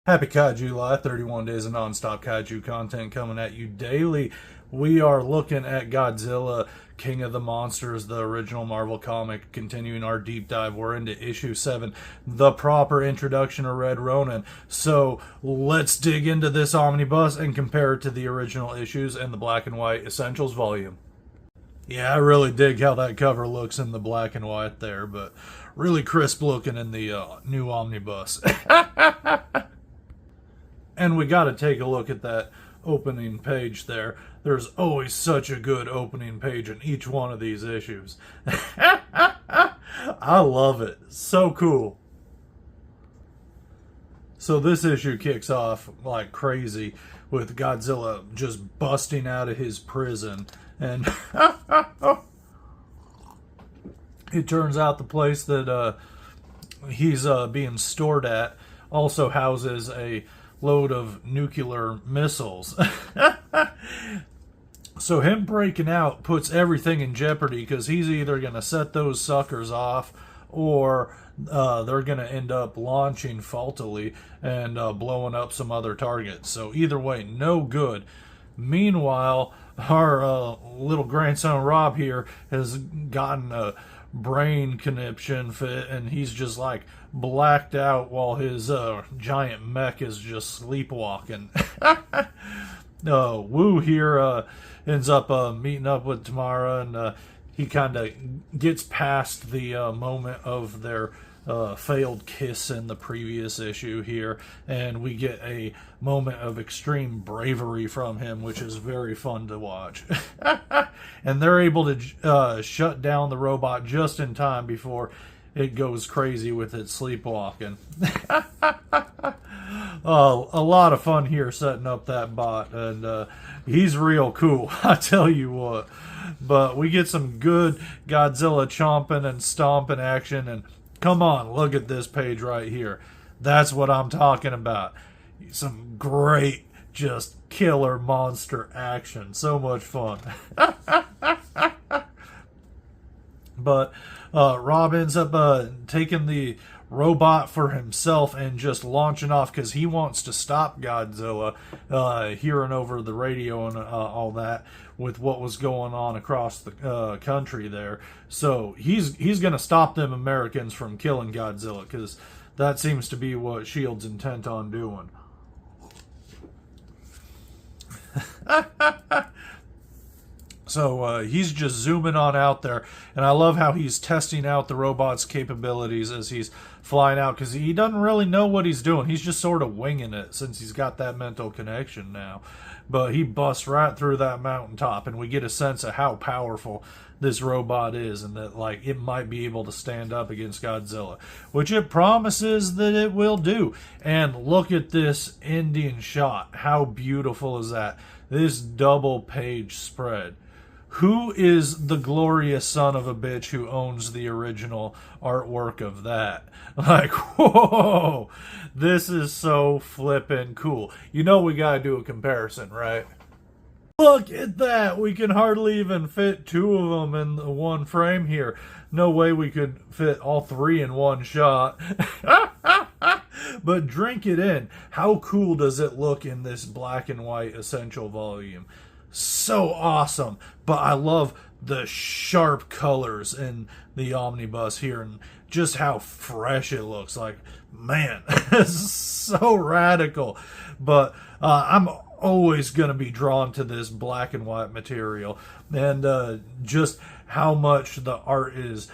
Happy Kaiju Live, 31 days of non-stop kaiju content coming at you daily. We are looking at Godzilla King of the Monsters, the original Marvel comic, continuing our deep dive. We're into issue 7, the proper introduction of Red Ronin. So let's dig into this omnibus and compare it to the original issues and the black and white Essentials volume. Yeah, I really dig how that cover looks in the black and white there, but really crisp looking in the new omnibus. And we got to take a look at that opening page there. There's always such a good opening page in each one of these issues. I love it. So cool. So this issue kicks off like crazy with Godzilla just busting out of his prison. And it turns out the place that he's being stored at also houses a load of nuclear missiles. So him breaking out puts everything in jeopardy because he's either going to set those suckers off or they're going to end up launching faultily and blowing up some other targets. So either way, no good. Meanwhile, our little grandson Rob here has gotten a brain conniption fit, and he's just like blacked out while his giant mech is just sleepwalking. Wu here ends up meeting up with Tamara, and he kind of gets past the moment of their failed kiss in the previous issue here, and we get a moment of extreme bravery from him, which is very fun to watch. And they're able to shut down the robot just in time before it goes crazy with its sleepwalking. A lot of fun here setting up that bot, and he's real cool, I tell you what. But we get some good Godzilla chomping and stomping action, and come on, look at this page right here. That's what I'm talking about. Some great, just killer monster action. So much fun. But Rob ends up taking the robot for himself and just launching off because he wants to stop Godzilla, hearing over the radio and all that with what was going on across the country there. So he's going to stop them Americans from killing Godzilla because that seems to be what S.H.I.E.L.D.'s intent on doing. So he's just zooming on out there, and I love how he's testing out the robot's capabilities as he's flying out, because he doesn't really know what he's doing. He's just sort of winging it since he's got that mental connection now. But he busts right through that mountaintop, and we get a sense of how powerful this robot is, and that like it might be able to stand up against Godzilla, which it promises that it will do. And look at this ending shot. How beautiful is that? This double page spread. Who is the glorious son of a bitch who owns the original artwork of that? Like, whoa, this is so flippin' cool. You know we gotta do a comparison, right? Look at that. We can hardly even fit two of them in the one frame here. No way we could fit all three in one shot. But drink it in. How cool does it look in this black and white essential volume? So awesome. But I love the sharp colors in the omnibus here and just how fresh it looks. Like, man, it's so radical. But I'm always going to be drawn to this black and white material, and just how much the art is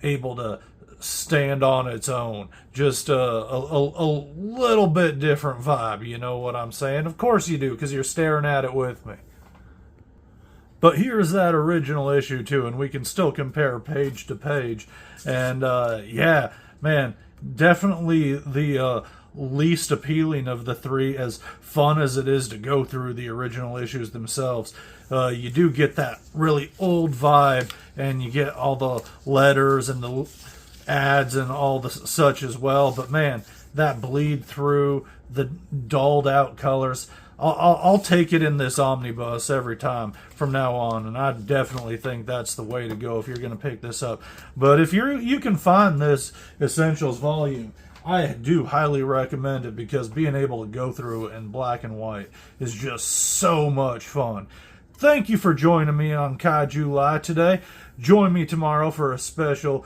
able to stand on its own. Just a little bit different vibe, you know what I'm saying? Of course you do, because you're staring at it with me. But here's that original issue too, and we can still compare page to page. And yeah, man, definitely the least appealing of the three, as fun as it is to go through the original issues themselves. You do get that really old vibe, and you get all the letters and the ads and all the such as well. But man, that bleed through, the dulled out colors, I'll take it in this omnibus every time from now on, and I definitely think that's the way to go if you're going to pick this up. But if you can find this Essentials volume, I do highly recommend it because being able to go through it in black and white is just so much fun. Thank you for joining me on Kaiju Live today. Join me tomorrow for a special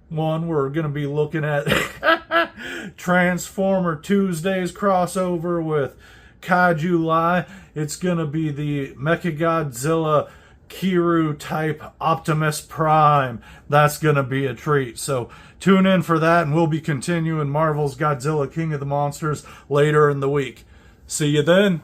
one. We're going to be looking at Transformer Tuesdays crossover with Kaiju Live. It's going to be the Mechagodzilla Kiru type Optimus Prime. That's going to be a treat. So tune in for that, and we'll be continuing Marvel's Godzilla King of the Monsters later in the week. See you then.